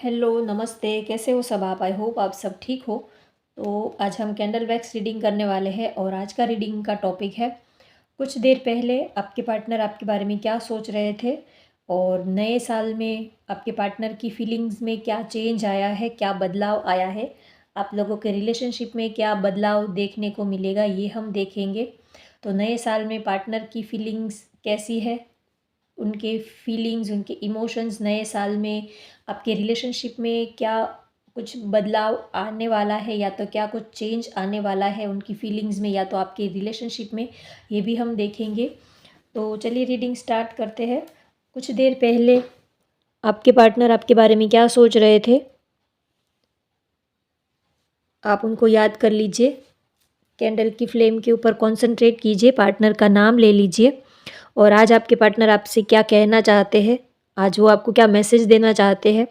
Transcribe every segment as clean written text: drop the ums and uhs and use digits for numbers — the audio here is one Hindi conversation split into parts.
हेलो, नमस्ते, कैसे हो सब आप? आई होप आप सब ठीक हो। तो आज हम कैंडल वैक्स रीडिंग करने वाले हैं और आज का रीडिंग का टॉपिक है, कुछ देर पहले आपके पार्टनर आपके बारे में क्या सोच रहे थे और नए साल में आपके पार्टनर की फीलिंग्स में क्या चेंज आया है, क्या बदलाव आया है, आप लोगों के रिलेशनशिप में क्या बदलाव देखने को मिलेगा, ये हम देखेंगे। तो नए साल में पार्टनर की फीलिंग्स कैसी है, उनके फीलिंग्स, उनके इमोशंस नए साल में आपके रिलेशनशिप में क्या कुछ बदलाव आने वाला है या तो क्या कुछ चेंज आने वाला है उनकी फीलिंग्स में या तो आपके रिलेशनशिप में, ये भी हम देखेंगे। तो चलिए रीडिंग स्टार्ट करते हैं। कुछ देर पहले आपके पार्टनर आपके बारे में क्या सोच रहे थे, आप उनको याद कर लीजिए। कैंडल की फ्लेम के ऊपर कंसंट्रेट कीजिए, पार्टनर का नाम ले लीजिए और आज आपके पार्टनर आपसे क्या कहना चाहते हैं, आज वो आपको क्या मैसेज देना चाहते हैं,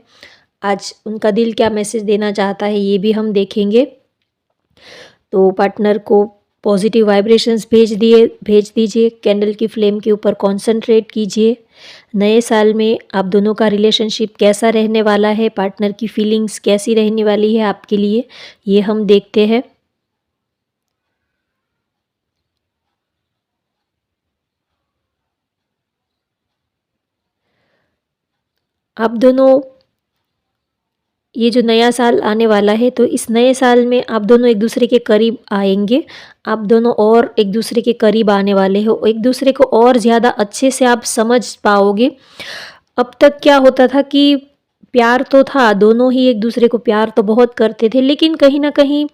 आज उनका दिल क्या मैसेज देना चाहता है, ये भी हम देखेंगे। तो पार्टनर को पॉजिटिव वाइब्रेशंस भेज दीजिए। कैंडल की फ्लेम के ऊपर कंसंट्रेट कीजिए। नए साल में आप दोनों का रिलेशनशिप कैसा रहने वाला है, पार्टनर की फीलिंग्स कैसी रहने वाली है आपके लिए, ये हम देखते हैं। आप दोनों, ये जो नया साल आने वाला है तो इस नए साल में आप दोनों एक दूसरे के करीब आएंगे। आप दोनों और एक दूसरे के करीब आने वाले हो, एक दूसरे को और ज़्यादा अच्छे से आप समझ पाओगे। अब तक क्या होता था कि प्यार तो था, दोनों ही एक दूसरे को प्यार तो बहुत करते थे, लेकिन कहीं ना कहीं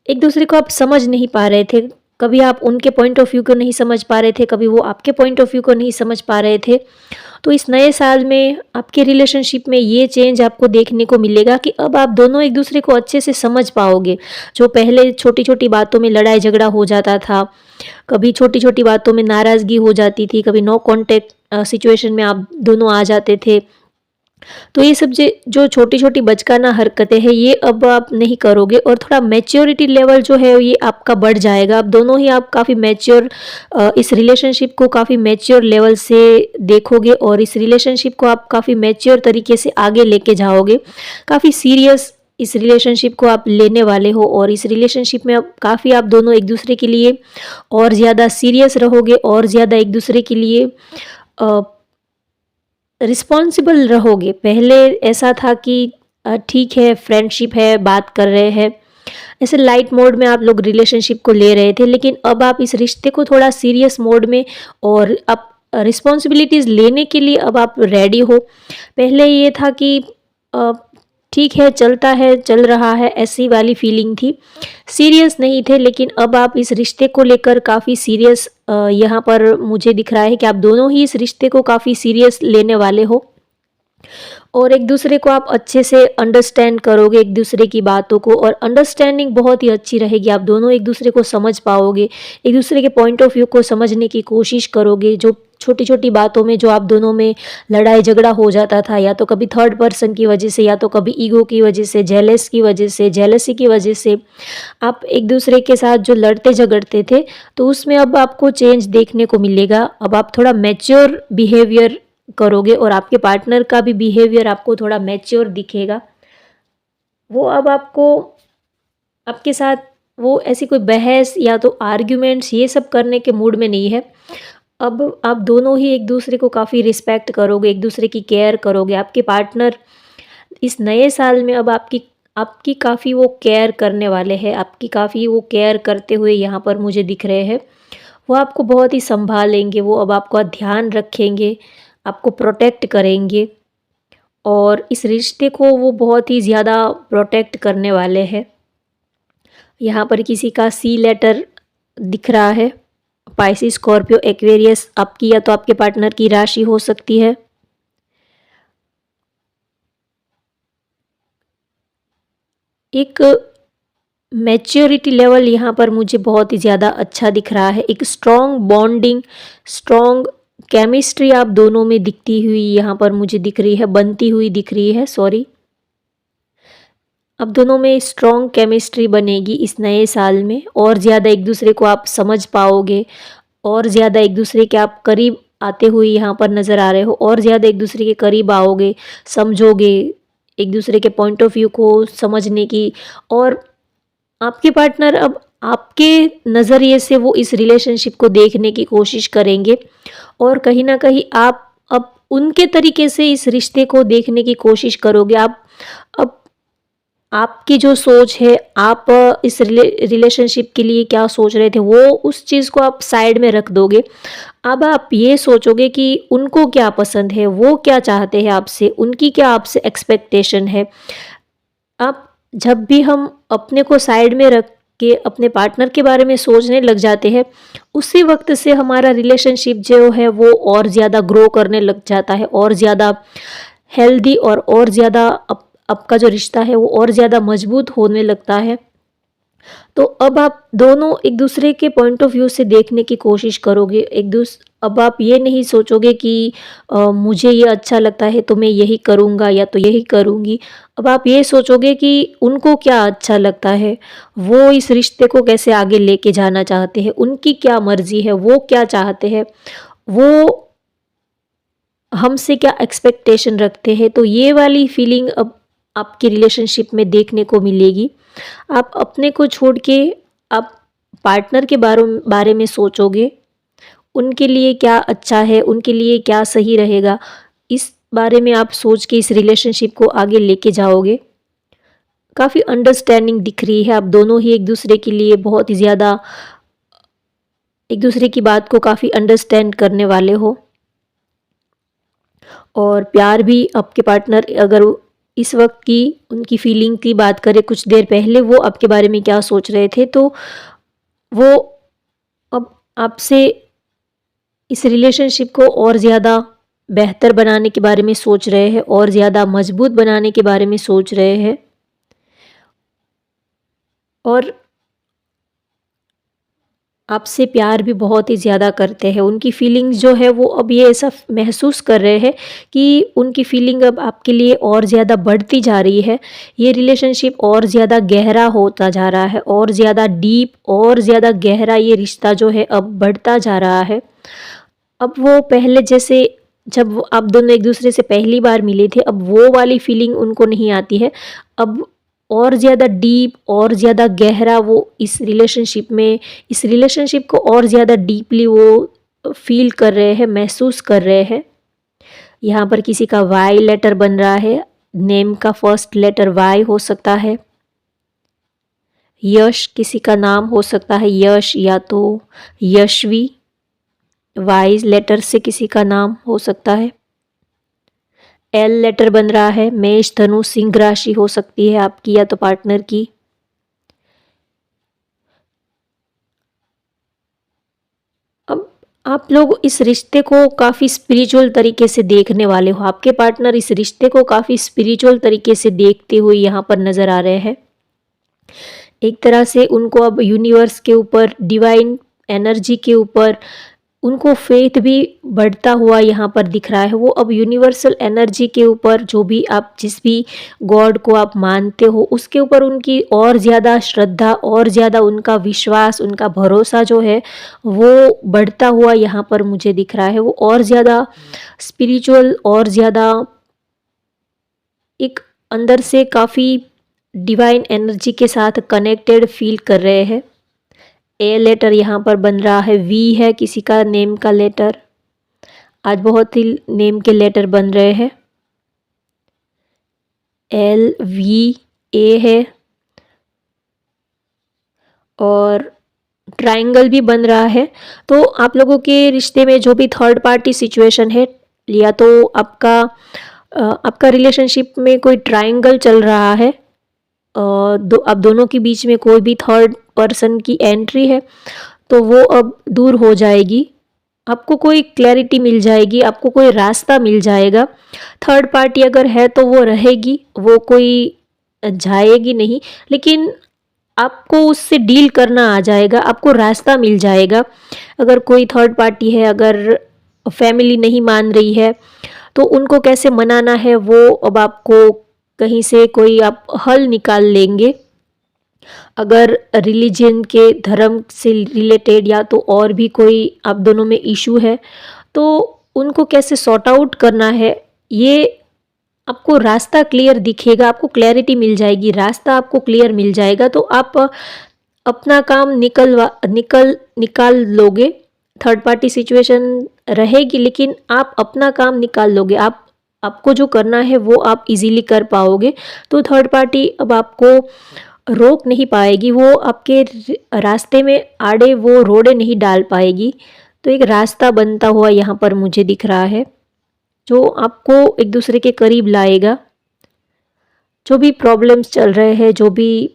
एक दूसरे को आप समझ नहीं पा रहे थे। कभी आप उनके पॉइंट ऑफ व्यू को नहीं समझ पा रहे थे, कभी वो आपके पॉइंट ऑफ व्यू को नहीं समझ पा रहे थे। तो इस नए साल में आपके रिलेशनशिप में ये चेंज आपको देखने को मिलेगा कि अब आप दोनों एक दूसरे को अच्छे से समझ पाओगे। जो पहले छोटी छोटी बातों में लड़ाई झगड़ा हो जाता था, कभी छोटी छोटी बातों में नाराज़गी हो जाती थी, कभी नो कॉन्टेक्ट सिचुएशन में आप दोनों आ जाते थे, तो ये सब जो छोटी छोटी बचकाना हरकतें हैं ये अब आप नहीं करोगे और थोड़ा मैच्योरिटी लेवल जो है ये आपका बढ़ जाएगा। आप दोनों ही आप काफ़ी मैच्योर, इस रिलेशनशिप को काफ़ी मैच्योर लेवल से देखोगे और इस रिलेशनशिप को आप काफ़ी मैच्योर तरीके से आगे लेके जाओगे। काफ़ी सीरियस इस रिलेशनशिप को आप लेने वाले हो और इस रिलेशनशिप में अब काफ़ी आप दोनों एक दूसरे के लिए और ज़्यादा सीरियस रहोगे और ज़्यादा एक दूसरे के लिए रिस्पॉन्सिबल रहोगे। पहले ऐसा था कि ठीक है, फ्रेंडशिप है, बात कर रहे हैं, ऐसे लाइट मोड में आप लोग रिलेशनशिप को ले रहे थे, लेकिन अब आप इस रिश्ते को थोड़ा सीरियस मोड में और अब रिस्पॉन्सिबिलिटीज़ लेने के लिए अब आप रेडी हो। पहले ये था कि अ, ठीक है, चलता है, चल रहा है, ऐसी वाली फीलिंग थी, सीरियस नहीं थे, लेकिन अब आप इस रिश्ते को लेकर काफ़ी सीरियस, यहाँ पर मुझे दिख रहा है कि आप दोनों ही इस रिश्ते को काफ़ी सीरियस लेने वाले हो और एक दूसरे को आप अच्छे से अंडरस्टैंड करोगे, एक दूसरे की बातों को, और अंडरस्टैंडिंग बहुत ही अच्छी रहेगी। आप दोनों एक दूसरे को समझ पाओगे, एक दूसरे के पॉइंट ऑफ व्यू को समझने की कोशिश करोगे। जो छोटी छोटी बातों में जो आप दोनों में लड़ाई झगड़ा हो जाता था, या तो कभी थर्ड पर्सन की वजह से, या तो कभी ईगो की वजह से, जेलस की वजह से, जेलसी की वजह से आप एक दूसरे के साथ जो लड़ते झगड़ते थे, तो उसमें अब आपको चेंज देखने को मिलेगा। अब आप थोड़ा मैच्योर बिहेवियर करोगे और आपके पार्टनर का भी बिहेवियर आपको थोड़ा मैच्योर दिखेगा। वो अब आपको, आपके साथ वो ऐसी कोई बहस या तो आर्ग्यूमेंट्स ये सब करने के मूड में नहीं है। अब आप दोनों ही एक दूसरे को काफ़ी रिस्पेक्ट करोगे, एक दूसरे की केयर करोगे। आपके पार्टनर इस नए साल में अब आपकी आपकी काफ़ी वो केयर करने वाले हैं, आपकी काफ़ी वो केयर करते हुए यहाँ पर मुझे दिख रहे हैं। वो आपको बहुत ही संभालेंगे, वो अब आपका ध्यान रखेंगे, आपको प्रोटेक्ट करेंगे और इस रिश्ते को वो बहुत ही ज़्यादा प्रोटेक्ट करने वाले हैं। यहाँ पर किसी का सी लेटर दिख रहा है, पाइसिस, स्कॉर्पियो, एक्वेरियस आपकी या तो आपके पार्टनर की राशि हो सकती है। एक मैच्योरिटी लेवल यहाँ पर मुझे बहुत ही ज़्यादा अच्छा दिख रहा है। एक स्ट्रॉन्ग बॉन्डिंग, स्ट्रॉन्ग केमिस्ट्री आप दोनों में दिखती हुई यहाँ पर मुझे दिख रही है, बनती हुई दिख रही है, सॉरी। अब दोनों में स्ट्रॉन्ग केमिस्ट्री बनेगी इस नए साल में, और ज़्यादा एक दूसरे को आप समझ पाओगे और ज़्यादा एक दूसरे के आप करीब आते हुए यहाँ पर नज़र आ रहे हो, और ज़्यादा एक दूसरे के करीब आओगे, समझोगे, एक दूसरे के पॉइंट ऑफ व्यू को समझने की, और आपके पार्टनर अब आपके नज़रिए से वो इस रिलेशनशिप को देखने की कोशिश करेंगे, और कहीं न कहीं आप अब उनके तरीके से इस रिश्ते को देखने की कोशिश करोगे। आप अब आपकी जो सोच है, आप इस रिलेशनशिप के लिए क्या सोच रहे थे, वो उस चीज़ को आप साइड में रख दोगे। अब आप ये सोचोगे कि उनको क्या पसंद है, वो क्या चाहते हैं आपसे, उनकी क्या आपसे एक्सपेक्टेशन है। अब जब भी हम अपने को साइड में रख के अपने पार्टनर के बारे में सोचने लग जाते हैं, उसी वक्त से हमारा रिलेशनशिप जो है वो और ज़्यादा ग्रो करने लग जाता है, और ज़्यादा हेल्दी और ज़्यादा आपका जो रिश्ता है वो और ज़्यादा मजबूत होने लगता है। तो अब आप दोनों एक दूसरे के पॉइंट ऑफ व्यू से देखने की कोशिश करोगे। अब आप ये नहीं सोचोगे कि मुझे ये अच्छा लगता है तो मैं यही करूँगा या तो यही करूँगी। अब आप ये सोचोगे कि उनको क्या अच्छा लगता है, वो इस रिश्ते को कैसे आगे लेके जाना चाहते हैं, उनकी क्या मर्ज़ी है, वो क्या चाहते हैं, वो हमसे क्या एक्सपेक्टेशन रखते हैं। तो ये वाली फीलिंग अब आपकी रिलेशनशिप में देखने को मिलेगी। आप अपने को छोड़ के आप पार्टनर के बारे में सोचोगे, उनके लिए क्या अच्छा है, उनके लिए क्या सही रहेगा, इस बारे में आप सोच के इस रिलेशनशिप को आगे लेके जाओगे। काफ़ी अंडरस्टैंडिंग दिख रही है, आप दोनों ही एक दूसरे के लिए बहुत ही ज़्यादा एक दूसरे की बात को काफ़ी अंडरस्टैंड करने वाले हो। और प्यार भी आपके पार्टनर, अगर इस वक्त की उनकी फीलिंग की बात करें, कुछ देर पहले वो आपके बारे में क्या सोच रहे थे, तो वो अब आपसे इस रिलेशनशिप को और ज़्यादा बेहतर बनाने के बारे में सोच रहे हैं, और ज़्यादा मजबूत बनाने के बारे में सोच रहे हैं। और आपसे प्यार भी बहुत ही ज़्यादा करते हैं। उनकी फीलिंग्स जो है वो अब ये ऐसा महसूस कर रहे हैं कि उनकी फीलिंग अब आपके लिए और ज़्यादा बढ़ती जा रही है। ये रिलेशनशिप और ज़्यादा गहरा होता जा रहा है, और ज़्यादा डीप और ज़्यादा गहरा ये रिश्ता जो है अब बढ़ता जा रहा है। अब वो पहले जैसे, जब आप दोनों एक दूसरे से पहली बार मिले थे, अब वो वाली फीलिंग उनको नहीं आती है। अब और ज़्यादा डीप और ज़्यादा गहरा वो इस रिलेशनशिप को और ज़्यादा डीपली वो फील कर रहे हैं, महसूस कर रहे हैं। यहाँ पर किसी का वाई लेटर बन रहा है, नेम का फर्स्ट लेटर वाई हो सकता है। यश किसी का नाम हो सकता है, यश या तो यशवी। वाई लेटर से किसी का नाम हो सकता है। एल लेटर बन रहा है, मेष धनु सिंह राशि हो सकती है आपकी या तो पार्टनर की। अब आप लोग इस रिश्ते को काफ़ी स्पिरिचुअल तरीके से देखने वाले हो। आपके पार्टनर इस रिश्ते को काफ़ी स्पिरिचुअल तरीके से देखते हुए यहाँ पर नज़र आ रहे हैं। एक तरह से उनको अब यूनिवर्स के ऊपर, डिवाइन एनर्जी के ऊपर उनको फेथ भी बढ़ता हुआ यहाँ पर दिख रहा है। वो अब यूनिवर्सल एनर्जी के ऊपर, जो भी आप जिस भी गॉड को आप मानते हो, उसके ऊपर उनकी और ज़्यादा श्रद्धा और ज़्यादा उनका विश्वास, उनका भरोसा जो है वो बढ़ता हुआ यहाँ पर मुझे दिख रहा है। वो और ज़्यादा स्पिरिचुअल और ज़्यादा एक अंदर से काफ़ी डिवाइन एनर्जी के साथ कनेक्टेड फील कर रहे हैं। ए लेटर यहाँ पर बन रहा है, वी है किसी का नेम का लेटर। आज बहुत ही नेम के लेटर बन रहे हैं। एल वी ए है, और ट्रायंगल भी बन रहा है। तो आप लोगों के रिश्ते में जो भी थर्ड पार्टी सिचुएशन है, या तो आपका रिलेशनशिप में कोई ट्रायंगल चल रहा है, अब दोनों के बीच में कोई भी थर्ड पर्सन की एंट्री है, तो वो अब दूर हो जाएगी। आपको कोई क्लैरिटी मिल जाएगी, आपको कोई रास्ता मिल जाएगा। थर्ड पार्टी अगर है तो वो रहेगी, वो कोई जाएगी नहीं, लेकिन आपको उससे डील करना आ जाएगा, आपको रास्ता मिल जाएगा। अगर कोई थर्ड पार्टी है, अगर फैमिली नहीं मान रही है, तो उनको कैसे मनाना है वो अब आपको कहीं से कोई आप हल निकाल लेंगे। अगर रिलीजन के, धर्म से रिलेटेड या तो और भी कोई आप दोनों में इशू है, तो उनको कैसे सॉर्ट आउट करना है, ये आपको रास्ता क्लियर दिखेगा, आपको क्लैरिटी मिल जाएगी, रास्ता आपको क्लियर मिल जाएगा तो आप अपना काम निकाल लोगे। थर्ड पार्टी सिचुएशन रहेगी लेकिन आप अपना काम निकाल लोगे। आपको जो करना है वो आप इजीली कर पाओगे। तो थर्ड पार्टी अब आपको रोक नहीं पाएगी, वो आपके रास्ते में आड़े वो रोड़े नहीं डाल पाएगी। तो एक रास्ता बनता हुआ यहाँ पर मुझे दिख रहा है जो आपको एक दूसरे के करीब लाएगा। जो भी प्रॉब्लम्स चल रहे हैं, जो भी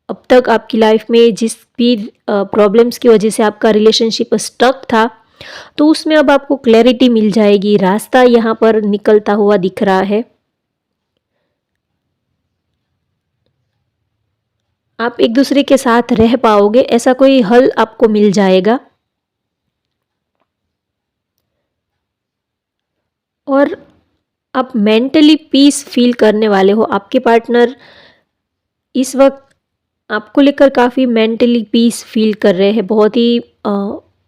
अब तक आपकी लाइफ में जिस भी प्रॉब्लम्स की वजह से आपका रिलेशनशिप स्टक था, तो उसमें अब आपको क्लैरिटी मिल जाएगी, रास्ता यहाँ पर निकलता हुआ दिख रहा है। आप एक दूसरे के साथ रह पाओगे, ऐसा कोई हल आपको मिल जाएगा। और आप मेंटली पीस फील करने वाले हो। आपके पार्टनर इस वक्त आपको लेकर काफ़ी मेंटली पीस फील कर रहे हैं, बहुत ही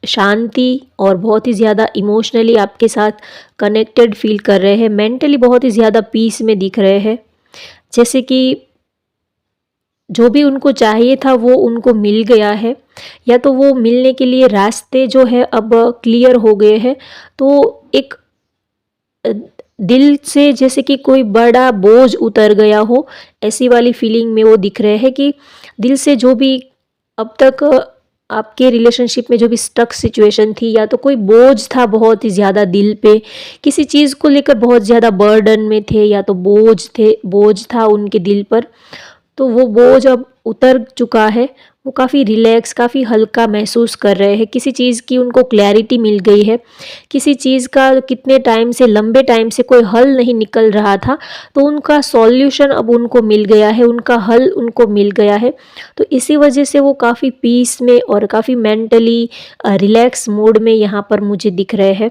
शांति और बहुत ही ज़्यादा इमोशनली आपके साथ कनेक्टेड फील कर रहे हैं, मेंटली बहुत ही ज़्यादा पीस में दिख रहे हैं। जैसे कि जो भी उनको चाहिए था वो उनको मिल गया है, या तो वो मिलने के लिए रास्ते जो है अब क्लियर हो गए हैं। तो एक अ, दिल से जैसे कि कोई बड़ा बोझ उतर गया हो, ऐसी वाली फीलिंग में वो दिख रहे हैं कि दिल से जो भी अब तक आपके रिलेशनशिप में जो भी स्टक सिचुएशन थी, या तो कोई बोझ था बहुत ही ज़्यादा दिल पे, किसी चीज़ को लेकर बहुत ज़्यादा बर्डन में थे, या तो बोझ था उनके दिल पर, तो वो बोझ अब उतर चुका है। वो काफ़ी रिलैक्स, काफ़ी हल्का महसूस कर रहे हैं। किसी चीज़ की उनको क्लैरिटी मिल गई है। किसी चीज़ का कितने टाइम से, लंबे टाइम से कोई हल नहीं निकल रहा था, तो उनका सॉल्यूशन अब उनको मिल गया है, उनका हल उनको मिल गया है। तो इसी वजह से वो काफ़ी पीस में और काफ़ी मेंटली रिलैक्स मोड में यहाँ पर मुझे दिख रहे हैं।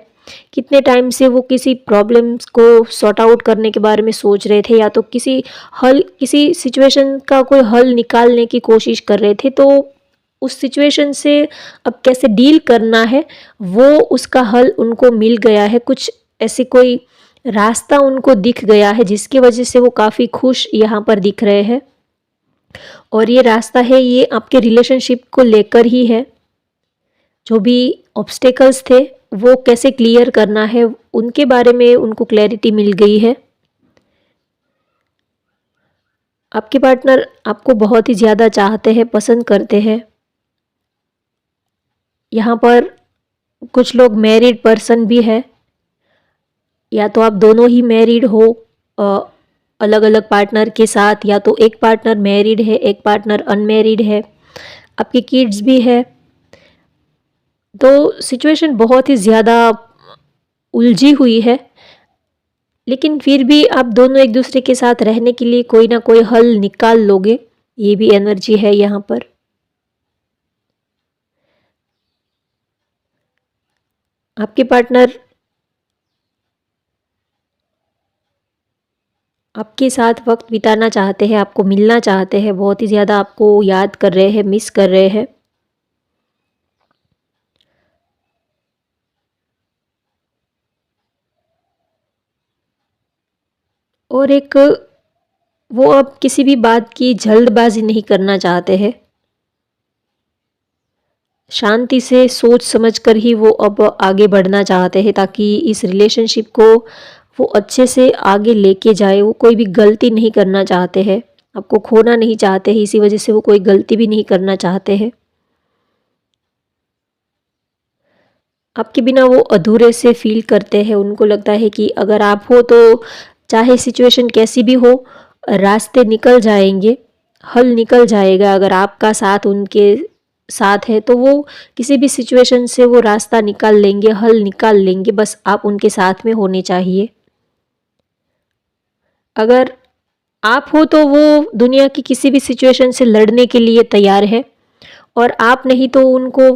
कितने टाइम से वो किसी प्रॉब्लम्स को सॉर्ट आउट करने के बारे में सोच रहे थे, या तो किसी सिचुएशन का कोई हल निकालने की कोशिश कर रहे थे। तो उस सिचुएशन से अब कैसे डील करना है, वो उसका हल उनको मिल गया है। कुछ ऐसे कोई रास्ता उनको दिख गया है जिसकी वजह से वो काफ़ी खुश यहाँ पर दिख रहे हैं। और ये रास्ता है, ये आपके रिलेशनशिप को लेकर ही है। जो भी ऑब्स्टेकल्स थे वो कैसे क्लियर करना है, उनके बारे में उनको क्लैरिटी मिल गई है। आपके पार्टनर आपको बहुत ही ज़्यादा चाहते हैं, पसंद करते हैं। यहाँ पर कुछ लोग मैरिड पर्सन भी है, या तो आप दोनों ही मैरिड हो अलग अलग पार्टनर के साथ, या तो एक पार्टनर मैरिड है, एक पार्टनर अनमैरिड है, आपकी किड्स भी है। तो सिचुएशन बहुत ही ज़्यादा उलझी हुई है, लेकिन फिर भी आप दोनों एक दूसरे के साथ रहने के लिए कोई ना कोई हल निकाल लोगे, ये भी एनर्जी है यहाँ पर। आपके पार्टनर आपके साथ वक्त बिताना चाहते हैं, आपको मिलना चाहते हैं, बहुत ही ज़्यादा आपको याद कर रहे हैं, मिस कर रहे हैं। और एक वो अब किसी भी बात की जल्दबाजी नहीं करना चाहते हैं। शांति से सोच समझकर ही वो अब आगे बढ़ना चाहते हैं, ताकि इस रिलेशनशिप को वो अच्छे से आगे लेके जाए। वो कोई भी गलती नहीं करना चाहते हैं, आपको खोना नहीं चाहते हैं, इसी वजह से वो कोई गलती भी नहीं करना चाहते हैं। आपके बिना वो अधूरे से फील करते हैं। उनको लगता है कि अगर आप हो तो चाहे सिचुएशन कैसी भी हो, रास्ते निकल जाएंगे, हल निकल जाएगा। अगर आपका साथ उनके साथ है तो वो किसी भी सिचुएशन से वो रास्ता निकाल लेंगे, हल निकाल लेंगे, बस आप उनके साथ में होने चाहिए। अगर आप हो तो वो दुनिया की किसी भी सिचुएशन से लड़ने के लिए तैयार है, और आप नहीं तो उनको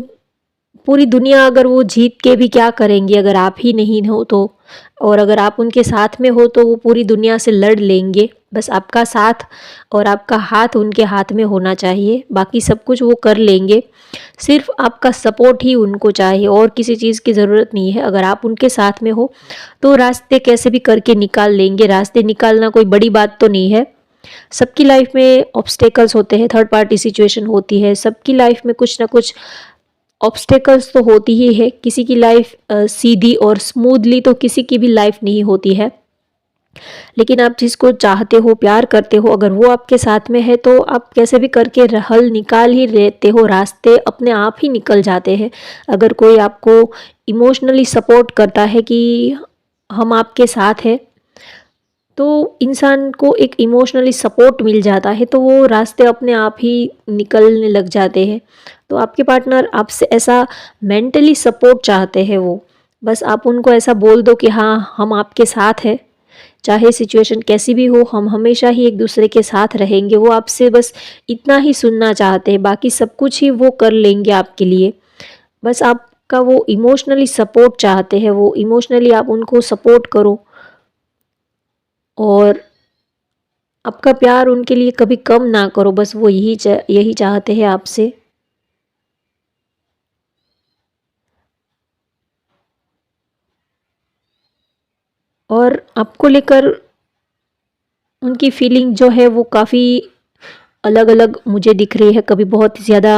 पूरी दुनिया अगर वो जीत के भी क्या करेंगे अगर आप ही नहीं हो तो, और अगर आप उनके साथ में हो तो वो पूरी दुनिया से लड़ लेंगे। बस आपका साथ और आपका हाथ उनके हाथ में होना चाहिए, बाकी सब कुछ वो कर लेंगे। सिर्फ आपका सपोर्ट ही उनको चाहिए और किसी चीज़ की ज़रूरत नहीं है। अगर आप उनके साथ में हो तो रास्ते कैसे भी करके निकाल लेंगे। रास्ते निकालना कोई बड़ी बात तो नहीं है। सबकी लाइफ में ऑब्स्टेकल्स होते हैं, थर्ड पार्टी सिचुएशन होती है, सबकी लाइफ में कुछ ना कुछ ऑब्स्टेकल्स तो होती ही है। किसी की लाइफ सीधी और स्मूथली तो किसी की भी लाइफ नहीं होती है। लेकिन आप जिसको चाहते हो, प्यार करते हो, अगर वो आपके साथ में है तो आप कैसे भी करके हल निकाल ही लेते हो, रास्ते अपने आप ही निकल जाते हैं। अगर कोई आपको इमोशनली सपोर्ट करता है कि हम आपके साथ हैं, तो इंसान को एक इमोशनली सपोर्ट मिल जाता है तो वो रास्ते अपने आप ही निकलने लग जाते हैं। तो आपके पार्टनर आपसे ऐसा मेंटली सपोर्ट चाहते हैं वो। बस आप उनको ऐसा बोल दो कि हाँ, हम आपके साथ हैं, चाहे सिचुएशन कैसी भी हो, हम हमेशा ही एक दूसरे के साथ रहेंगे। वो आपसे बस इतना ही सुनना चाहते हैं, बाकी सब कुछ ही वो कर लेंगे आपके लिए। बस आपका वो इमोशनली सपोर्ट चाहते हैं, वो इमोशनली आप उनको सपोर्ट करो और आपका प्यार उनके लिए कभी कम ना करो। बस वो यही चाहते हैं आपसे। और आपको लेकर उनकी फीलिंग जो है वो काफ़ी अलग अलग मुझे दिख रही है। कभी बहुत ही ज़्यादा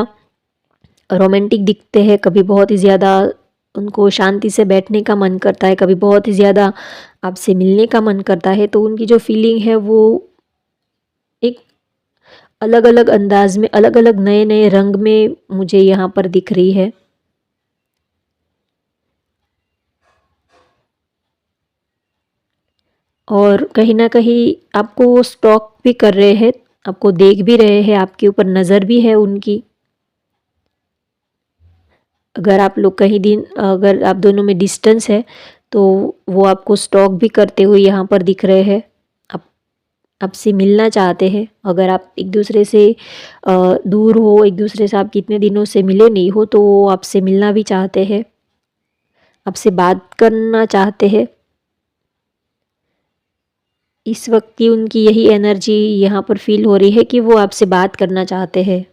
रोमांटिक दिखते हैं, कभी बहुत ही ज़्यादा उनको शांति से बैठने का मन करता है, कभी बहुत ही ज़्यादा आपसे मिलने का मन करता है। तो उनकी जो फीलिंग है वो एक अलग अलग अंदाज में, अलग अलग नए नए रंग में मुझे यहाँ पर दिख रही है। और कहीं न कहीं आपको वो स्टॉक भी कर रहे हैं, आपको देख भी रहे हैं, आपके ऊपर नज़र भी है उनकी। अगर आप लोग कहीं दिन अगर आप दोनों में डिस्टेंस है तो वो आपको स्टॉक भी करते हुए यहाँ पर दिख रहे हैं। आप आपसे मिलना चाहते हैं। अगर आप एक दूसरे से दूर हो, एक दूसरे से आप कितने दिनों से मिले नहीं हो तो वो आपसे मिलना भी चाहते हैं, आपसे बात करना चाहते हैं। इस वक्त की उनकी यही एनर्जी यहाँ पर फील हो रही है कि वो आपसे बात करना चाहते हैं।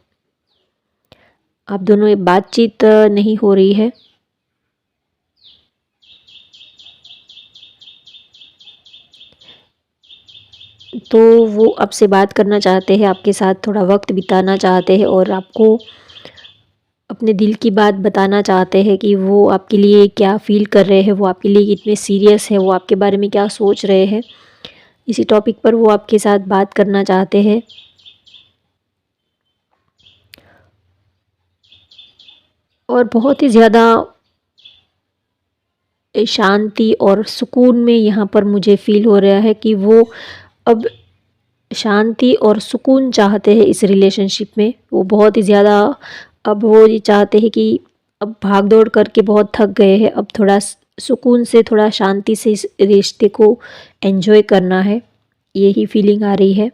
आप दोनों में बातचीत नहीं हो रही है। तो वो आपसे बात करना चाहते हैं, आपके साथ थोड़ा वक्त बिताना चाहते हैं और आपको अपने दिल की बात बताना चाहते हैं कि वो आपके लिए क्या फ़ील कर रहे हैं, वो आपके लिए कितने सीरियस हैं, वो आपके बारे में क्या सोच रहे हैं। इसी टॉपिक पर वो आपके साथ बात करना चाहते हैं। और बहुत ही ज़्यादा शांति और सुकून में यहाँ पर मुझे फ़ील हो रहा है कि वो अब शांति और सुकून चाहते हैं इस रिलेशनशिप में। वो बहुत ही ज़्यादा अब वो ये चाहते हैं कि अब भाग दौड़ करके बहुत थक गए हैं, अब थोड़ा सुकून से, थोड़ा शांति से इस रिश्ते को एंजॉय करना है। यही फीलिंग आ रही है।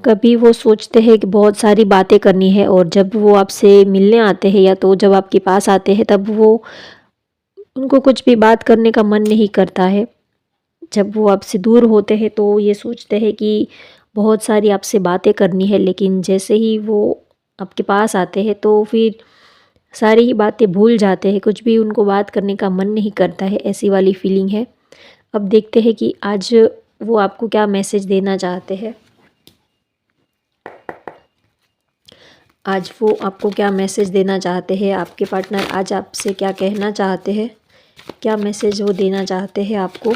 कभी वो सोचते हैं कि बहुत सारी बातें करनी है और जब वो आपसे मिलने आते हैं या तो जब आपके पास आते हैं तब वो उनको कुछ भी बात करने का मन नहीं करता है। जब वो आपसे दूर होते हैं तो ये सोचते हैं कि बहुत सारी आपसे बातें करनी है, लेकिन जैसे ही वो आपके पास आते हैं तो फिर सारी ही बातें भूल जाते हैं, कुछ भी उनको बात करने का मन नहीं करता है, ऐसी वाली फीलिंग है। अब देखते हैं कि आज वो आपको क्या मैसेज देना चाहते हैं। आज वो आपको क्या मैसेज देना चाहते हैं, आपके पार्टनर आज आपसे क्या कहना चाहते हैं, क्या मैसेज वो देना चाहते हैं आपको।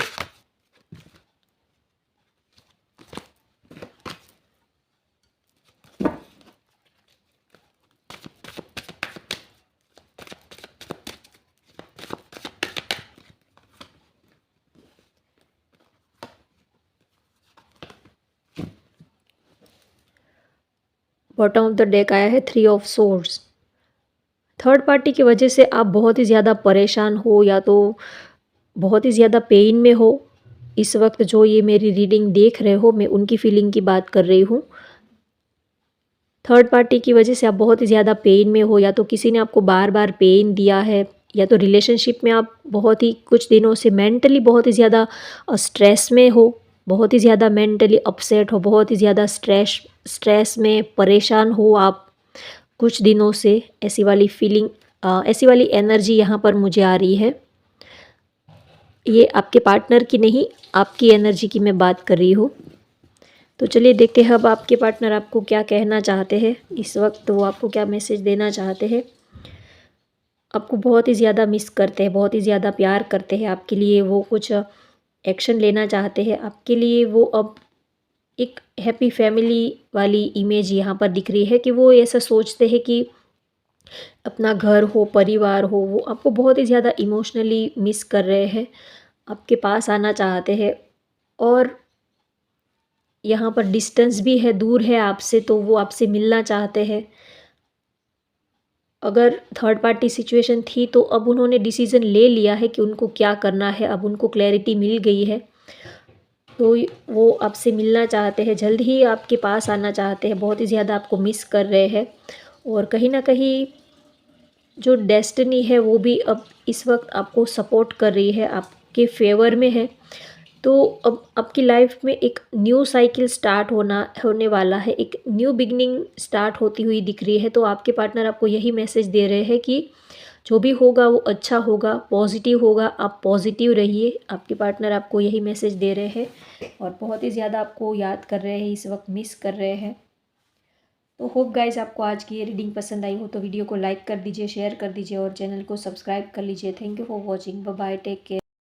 बॉटम ऑफ द डेक आया है 3 ऑफ सोर्ड्स। थर्ड पार्टी की वजह से आप बहुत ही ज़्यादा परेशान हो या तो बहुत ही ज़्यादा पेन में हो, इस वक्त जो ये मेरी रीडिंग देख रहे हो, मैं उनकी फीलिंग की बात कर रही हूँ। थर्ड पार्टी की वजह से आप बहुत ही ज़्यादा पेन में हो, या तो किसी ने आपको बार बार पेन दिया है, या तो रिलेशनशिप में आप बहुत ही कुछ दिनों से मेंटली बहुत ही ज़्यादा स्ट्रेस में हो, बहुत ही ज़्यादा मेंटली अपसेट हो, बहुत ही ज़्यादा स्ट्रेस में परेशान हो आप कुछ दिनों से। ऐसी वाली फीलिंग, ऐसी वाली एनर्जी यहाँ पर मुझे आ रही है। ये आपके पार्टनर की नहीं, आपकी एनर्जी की मैं बात कर रही हूँ। तो चलिए देखते हैं अब आपके पार्टनर आपको क्या कहना चाहते हैं इस वक्त, वो आपको क्या मैसेज देना चाहते हैं। आपको बहुत ही ज़्यादा मिस करते हैं, बहुत ही ज़्यादा प्यार करते हैं, आपके लिए वो कुछ एक्शन लेना चाहते हैं, आपके लिए वो अब एक हैप्पी फैमिली वाली इमेज यहाँ पर दिख रही है कि वो ऐसा सोचते हैं कि अपना घर हो, परिवार हो, वो आपको बहुत ही ज़्यादा इमोशनली मिस कर रहे हैं, आपके पास आना चाहते हैं। और यहाँ पर डिस्टेंस भी है, दूर है आपसे, तो वो आपसे मिलना चाहते हैं। अगर थर्ड पार्टी सिचुएशन थी तो अब उन्होंने डिसीज़न ले लिया है कि उनको क्या करना है, अब उनको क्लैरिटी मिल गई है। तो वो आपसे मिलना चाहते हैं, जल्द ही आपके पास आना चाहते हैं, बहुत ही ज़्यादा आपको मिस कर रहे हैं। और कहीं न कहीं जो डेस्टिनी है वो भी अब इस वक्त आपको सपोर्ट कर रही है, आपके फेवर में है। तो अब आपकी लाइफ में एक न्यू साइकिल स्टार्ट होने वाला है, एक न्यू बिगनिंग स्टार्ट होती हुई दिख रही है। तो आपके पार्टनर आपको यही मैसेज दे रहे हैं कि जो भी होगा वो अच्छा होगा, पॉजिटिव होगा, आप पॉजिटिव रहिए। आपके पार्टनर आपको यही मैसेज दे रहे हैं और बहुत ही ज़्यादा आपको याद कर रहे हैं, इस वक्त मिस कर रहे हैं। तो होप गाइज आपको आज की ये रीडिंग पसंद आई हो तो वीडियो को लाइक कर दीजिए, शेयर कर दीजिए और चैनल को सब्सक्राइब कर लीजिए। Thank you for watching. Bye bye, take care.